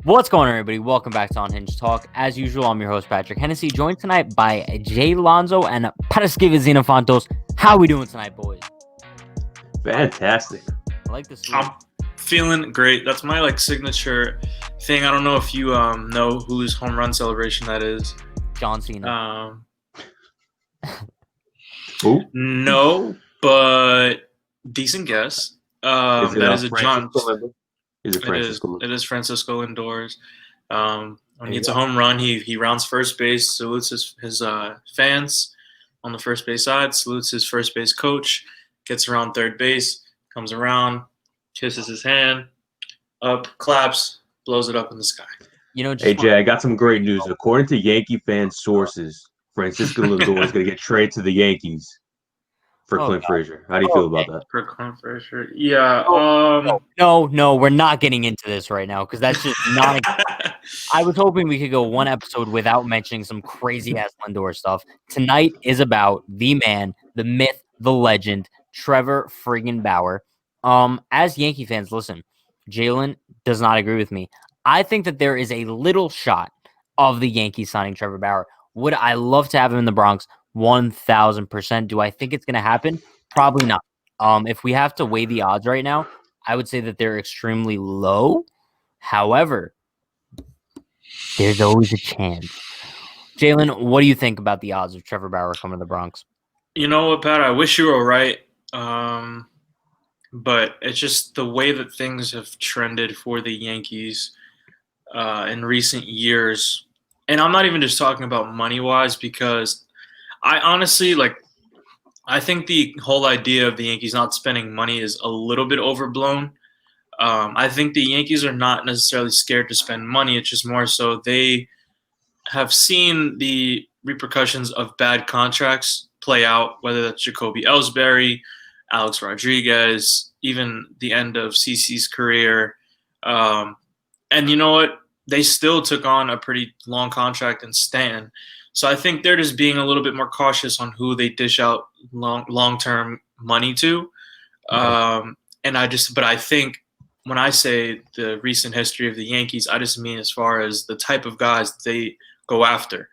What's going on, everybody? Welcome back to Unhinged Talk. As usual, I'm your host, Patrick Hennessy, joined tonight by Jay Lonzo and Paraskiva Xenofantos. How we doing tonight, boys? Fantastic. I like this. I'm feeling great. That's my signature thing. I don't know if you know whose home run celebration that is. John Cena. Who? No, but decent guess. That is a John. Is it Francisco? It is Francisco Lindor's. When he hits a home run, he rounds first base, salutes his fans on the first base side, salutes his first base coach, gets around third base, comes around, kisses his hand, up, claps, blows it up in the sky. Hey Jay, I got some great news. According to Yankee fan sources, Francisco Lindor is going to get traded to the Yankees for Clint Frazier. How do you feel about that? For Clint Frazier, yeah. No, we're not getting into this right now because that's just not. I was hoping we could go one episode without mentioning some crazy ass Lindor stuff. Tonight is about the man, the myth, the legend, Trevor friggin' Bauer. As Yankee fans, listen, Jalen does not agree with me. I think that there is a little shot of the Yankees signing Trevor Bauer. Would I love to have him in the Bronx? 1,000%. Do I think it's going to happen? Probably not. If we have to weigh the odds right now, I would say that they're extremely low. However, there's always a chance. Jalen, what do you think about the odds of Trevor Bauer coming to the Bronx? You know what, Pat? I wish you were right. But it's just the way that things have trended for the Yankees in recent years. And I'm not even just talking about money-wise because I honestly, I think the whole idea of the Yankees not spending money is a little bit overblown. I think the Yankees are not necessarily scared to spend money. It's just more so they have seen the repercussions of bad contracts play out, whether that's Jacoby Ellsbury, Alex Rodriguez, even the end of CeCe's career. And you know what? They still took on a pretty long contract in Stanton. So I think they're just being a little bit more cautious on who they dish out long-term money to. But I think when I say the recent history of the Yankees, I just mean as far as the type of guys they go after.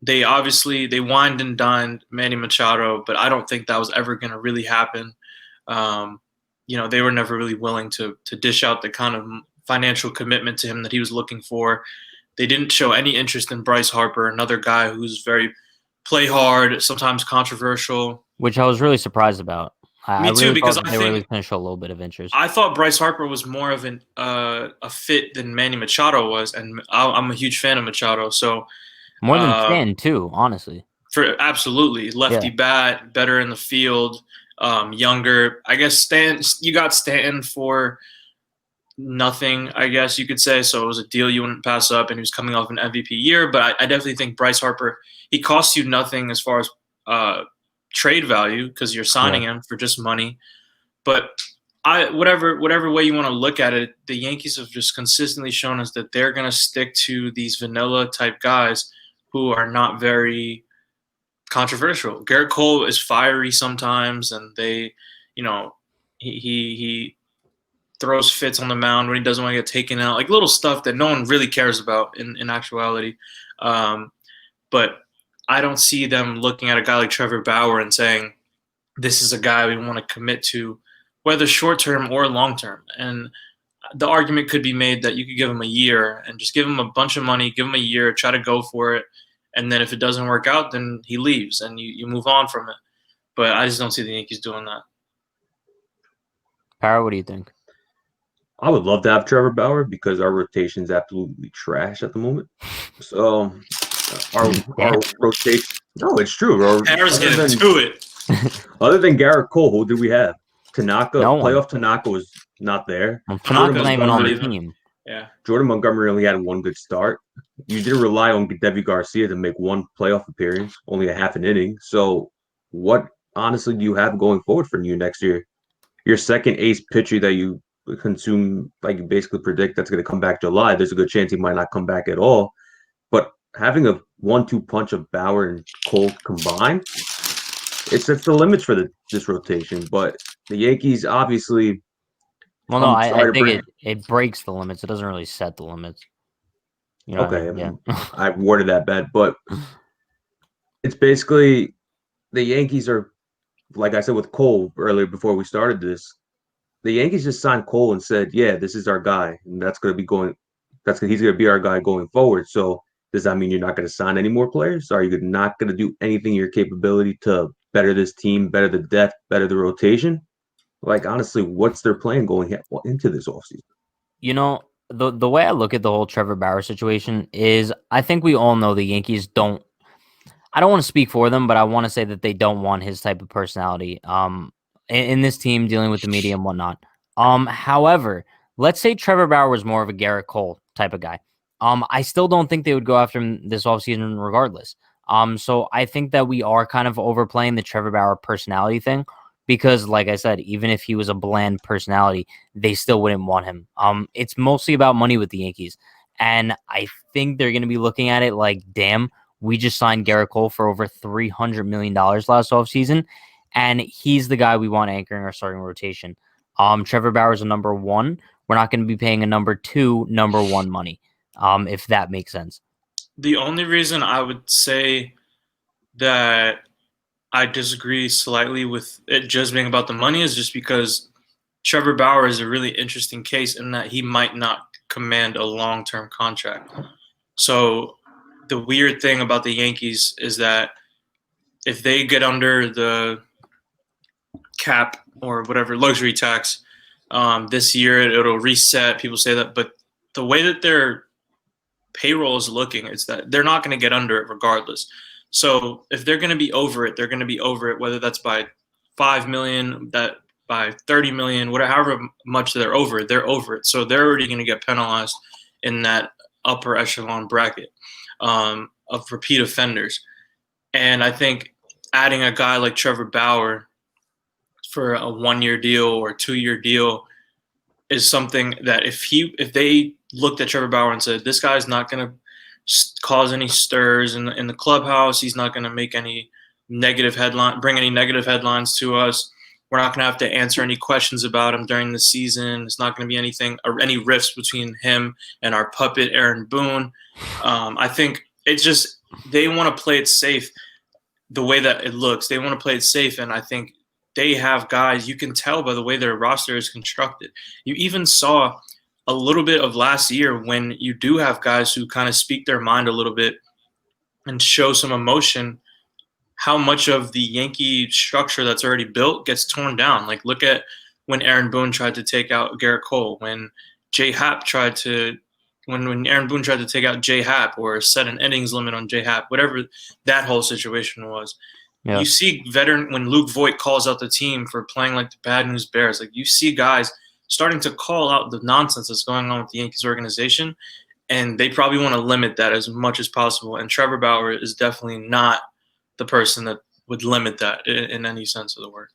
They wined and dined Manny Machado, but I don't think that was ever going to really happen. They were never really willing to dish out the kind of financial commitment to him that he was looking for. They didn't show any interest in Bryce Harper, another guy who's very play hard, sometimes controversial. Which I was really surprised about. Me too, because I think they were really going to show a little bit of interest. I thought Bryce Harper was more of a fit than Manny Machado was, and I'm a huge fan of Machado. So more than Stanton too, honestly. Absolutely, lefty bat, better in the field, younger. I guess you got Stanton for nothing, I guess you could say. So it was a deal you wouldn't pass up, and he was coming off an MVP year. But I definitely think Bryce Harper, he costs you nothing as far as trade value because you're signing him for just money. But whatever way you want to look at it, the Yankees have just consistently shown us that they're going to stick to these vanilla type guys who are not very controversial. Garrett Cole is fiery sometimes, and he throws fits on the mound when he doesn't want to get taken out, like little stuff that no one really cares about in actuality. But I don't see them looking at a guy like Trevor Bauer and saying, this is a guy we want to commit to, whether short-term or long-term. And the argument could be made that you could give him a year and just give him a bunch of money, give him a year, try to go for it. And then if it doesn't work out, then he leaves and you move on from it. But I just don't see the Yankees doing that. Para, what do you think? I would love to have Trevor Bauer because our rotation is absolutely trash at the moment. So our rotation, no, it's true. Para's getting to it. Other than Garrett Cole, who did we have? Tanaka, no playoff Tanaka was not there. Tanaka's not even on the team. Yeah. Jordan Montgomery only had one good start. You didn't rely on Devi Garcia to make one playoff appearance, only a half an inning. So what honestly do you have going forward for you next year? Your second ace pitcher that you consume, like you basically predict that's going to come back July, there's a good chance he might not come back at all. But having a 1-2 punch of Bauer and Cole combined, it sets the limits for this rotation. But the Yankees, obviously, Well, no, I'm I sorry to think bring. it breaks the limits. It doesn't really set the limits. You know what I Okay, mean? Yeah. I worded that bad, but it's basically the Yankees are, like I said with Cole earlier before we started this. The Yankees just signed Cole and said, "Yeah, this is our guy, and that's going to be going. He's going to be our guy going forward." So does that mean you're not going to sign any more players? Are you not going to do anything in your capability to better this team, better the depth, better the rotation? Like honestly, what's their plan going into this offseason? You know, the way I look at the whole Trevor Bauer situation is I think we all know the Yankees don't. I don't want to speak for them, but I want to say that they don't want his type of personality in this team dealing with the media and whatnot. However, let's say Trevor Bauer was more of a Garrett Cole type of guy. I still don't think they would go after him this offseason regardless. So I think that we are kind of overplaying the Trevor Bauer personality thing because, like I said, even if he was a bland personality, they still wouldn't want him. It's mostly about money with the Yankees. And I think they're going to be looking at it like, damn, we just signed Garrett Cole for over $300 million last offseason, and he's the guy we want anchoring our starting rotation. Trevor Bauer's a number one. We're not going to be paying a number two, number one money, if that makes sense. The only reason I would say that I disagree slightly with it just being about the money is just because Trevor Bauer is a really interesting case in that he might not command a long-term contract. So the weird thing about the Yankees is that if they get under the cap or whatever luxury tax this year, it'll reset. People say that, but the way that their payroll is looking is that they're not going to get under it regardless. So if they're going to be over it, they're going to be over it, whether that's by 5 million, that by 30 million, whatever, however much they're over it. So they're already going to get penalized in that upper echelon bracket of repeat offenders. And I think adding a guy like Trevor Bauer for a 1-year deal or 2-year deal is something that if they looked at Trevor Bauer and said, this guy's not going to cause any stirs in the clubhouse, he's not going to make any bring any negative headlines to us. We're not going to have to answer any questions about him during the season. It's not going to be anything or any rifts between him and our puppet Aaron Boone. I think it's just they want to play it safe the way that it looks. They want to play it safe, and I think they have guys. You can tell by the way their roster is constructed. You even saw a little bit of last year when you do have guys who kind of speak their mind a little bit and show some emotion, how much of the Yankee structure that's already built gets torn down. Like look at when Aaron Boone tried to take out Garrett Cole, when J Happ tried to when Aaron Boone tried to take out J Happ or set an innings limit on J Happ, whatever that whole situation was. Yeah. You see veteran when Luke Voigt calls out the team for playing like the Bad News Bears. Like you see guys starting to call out the nonsense that's going on with the Yankees organization, and they probably want to limit that as much as possible. And Trevor Bauer is definitely not the person that would limit that in any sense of the word.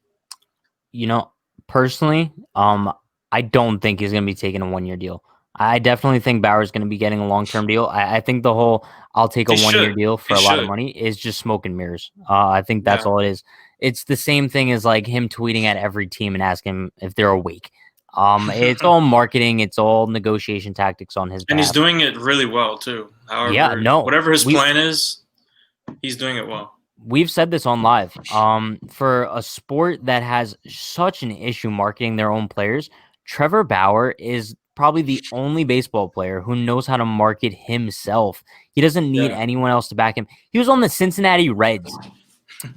You know, personally, I don't think he's going to be taking a 1-year deal. I definitely think Bauer's going to be getting a long-term deal. I think the whole I'll take a 1-year deal for a lot of money is just smoke and mirrors. I think that's all it is. It's the same thing as like him tweeting at every team and asking them if they're awake. It's all marketing. It's all negotiation tactics on his behalf. And he's doing it really well too. However, whatever his plan is, he's doing it well. We've said this on live. For a sport that has such an issue marketing their own players, Trevor Bauer is probably the only baseball player who knows how to market himself. He doesn't need anyone else to back him. He was on the Cincinnati Reds,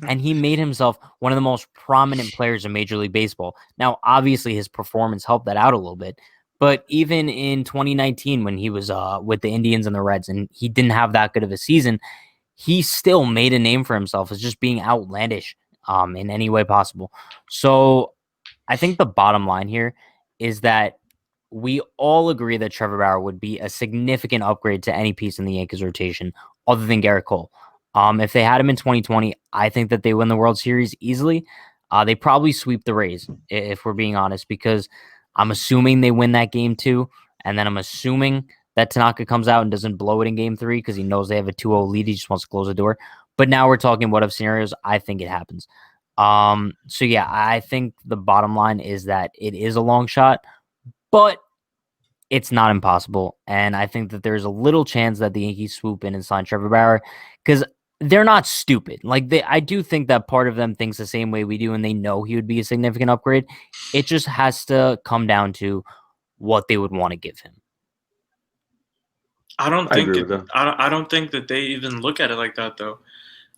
and he made himself one of the most prominent players in Major League Baseball. Now, obviously, his performance helped that out a little bit. But even in 2019, when he was with the Indians and the Reds, and he didn't have that good of a season, he still made a name for himself as just being outlandish in any way possible. So I think the bottom line here is that we all agree that Trevor Bauer would be a significant upgrade to any piece in the Yankees rotation other than Garrett Cole. If they had him in 2020, I think that they win the World Series easily. They probably sweep the Rays, if we're being honest, because I'm assuming they win that game 2, and then I'm assuming that Tanaka comes out and doesn't blow it in game 3 because he knows they have a 2-0 lead. He just wants to close the door. But now we're talking what if scenarios. I think it happens. So yeah, I think the bottom line is that it is a long shot, but it's not impossible. And I think that there's a little chance that the Yankees swoop in and sign Trevor Bauer because they're not stupid. Like I do think that part of them thinks the same way we do, and they know he would be a significant upgrade. It just has to come down to what they would want to give him. I don't I think agree with them. I don't think that they even look at it like that though.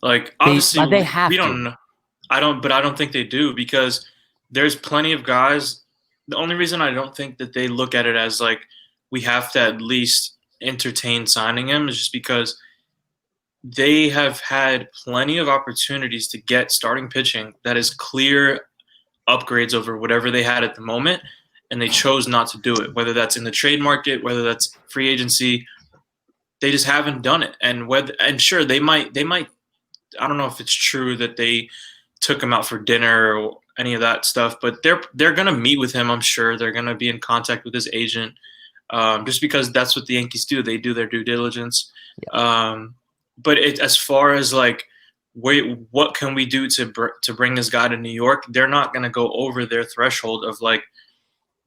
Like obviously They have we to. don't know. I don't think they do because there's plenty of guys. The only reason I don't think that they look at it as like we have to at least entertain signing him is just because they have had plenty of opportunities to get starting pitching that is clear upgrades over whatever they had at the moment, and they chose not to do it. Whether that's in the trade market, whether that's free agency, they just haven't done it. And sure, they might. I don't know if it's true that they took him out for dinner or any of that stuff, but they're gonna meet with him. I'm sure they're gonna be in contact with his agent, just because that's what the Yankees do. They do their due diligence. Yeah. But as far as like, what can we do to bring this guy to New York? They're not gonna go over their threshold of like,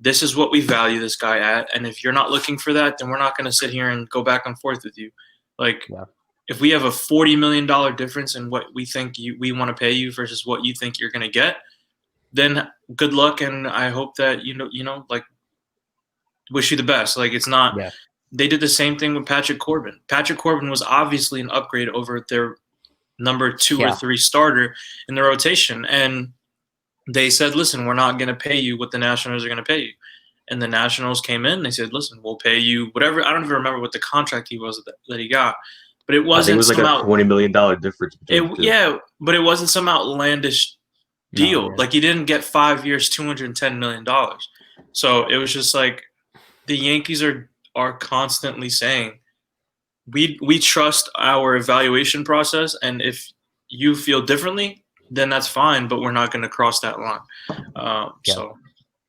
this is what we value this guy at, and if you're not looking for that, then we're not gonna sit here and go back and forth with you. Like, if we have a $40 million difference in what we think we want to pay you versus what you think you're gonna get, then good luck, and I hope that like, wish you the best. Like, it's not. Yeah. They did the same thing with Patrick Corbin. Patrick Corbin was obviously an upgrade over their number 2 or 3 starter in the rotation, and they said, "Listen, we're not going to pay you what the Nationals are going to pay you." And the Nationals came in. They said, "Listen, we'll pay you whatever." I don't even remember what the contract he was that he got, but it wasn't. It was like a $20 million difference between the two. Yeah, but it wasn't some outlandish deal. No, yeah. Like, he didn't get 5 years, $210 million. So it was just like the Yankees are constantly saying, we trust our evaluation process, and if you feel differently, then that's fine, but we're not going to cross that line. So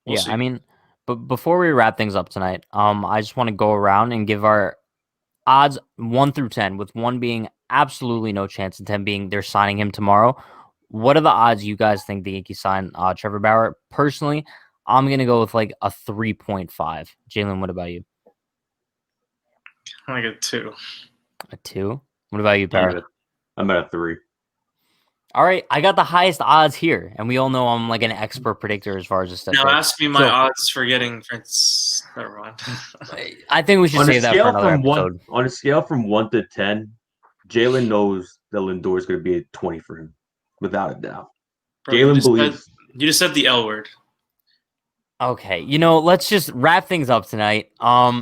we'll see. I mean, but before we wrap things up tonight, I just want to go around and give our odds 1 through 10, with 1 being absolutely no chance and 10 being they're signing him tomorrow. What are the odds you guys think the Yankees sign Trevor Bauer? Personally, I'm going to go with like a 3.5. Jalen, what about you? I like a 2. A 2? What about you, Barrett? I'm at a 3. All right, I got the highest odds here, and we all know I'm like an expert predictor as far as this stuff Now goes. ask me my odds for getting Prince. Never mind. I think we should save that for another episode. On a scale from 1 to 10, Jalen knows that Lindor is going to be a 20 for him, without a doubt. Bro, Jalen believes. You just said the L word. Okay, let's just wrap things up tonight.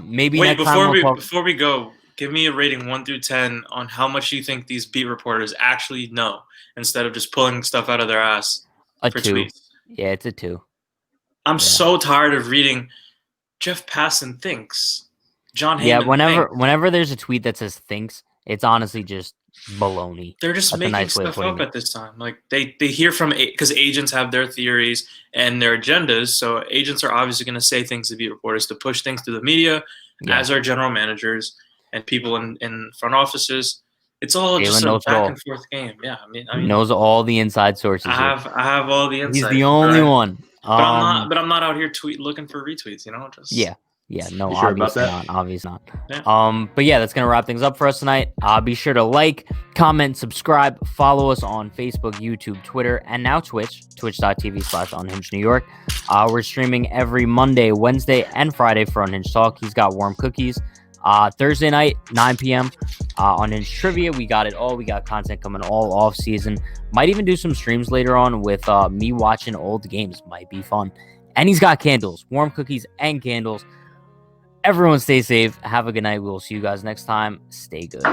Maybe wait, next time before we go, give me a rating 1 through 10 on how much you think these beat reporters actually know, instead of just pulling stuff out of their ass for 2. Tweets. Yeah, it's a 2. I'm so tired of reading Jeff Passan thinks. John Heyman whenever there's a tweet that says thinks, it's honestly just baloney. They're just making stuff up at this time. Like, they hear from, because agents have their theories and their agendas, so agents are obviously going to say things to beat reporters to push things to the media, as are general managers and people in front offices. It's all just a back and forth game. Yeah, I mean, knows all the inside sources. I have all the insight. He's the only one. But I'm not out here looking for retweets. Just no, sure obviously not. Obviously not. Yeah. But yeah, that's gonna wrap things up for us tonight. Be sure to like, comment, subscribe, follow us on Facebook, YouTube, Twitter, and now Twitch. Twitch.tv/Unhinged New York. We're streaming every Monday, Wednesday, and Friday for Unhinged Talk. He's got warm cookies. Thursday night, 9 p.m. On Unhinged Trivia. We got it all. We got content coming all off season. Might even do some streams later on with me watching old games. Might be fun. And he's got candles, warm cookies and candles. Everyone stay safe. Have a good night. We will see you guys next time. Stay good.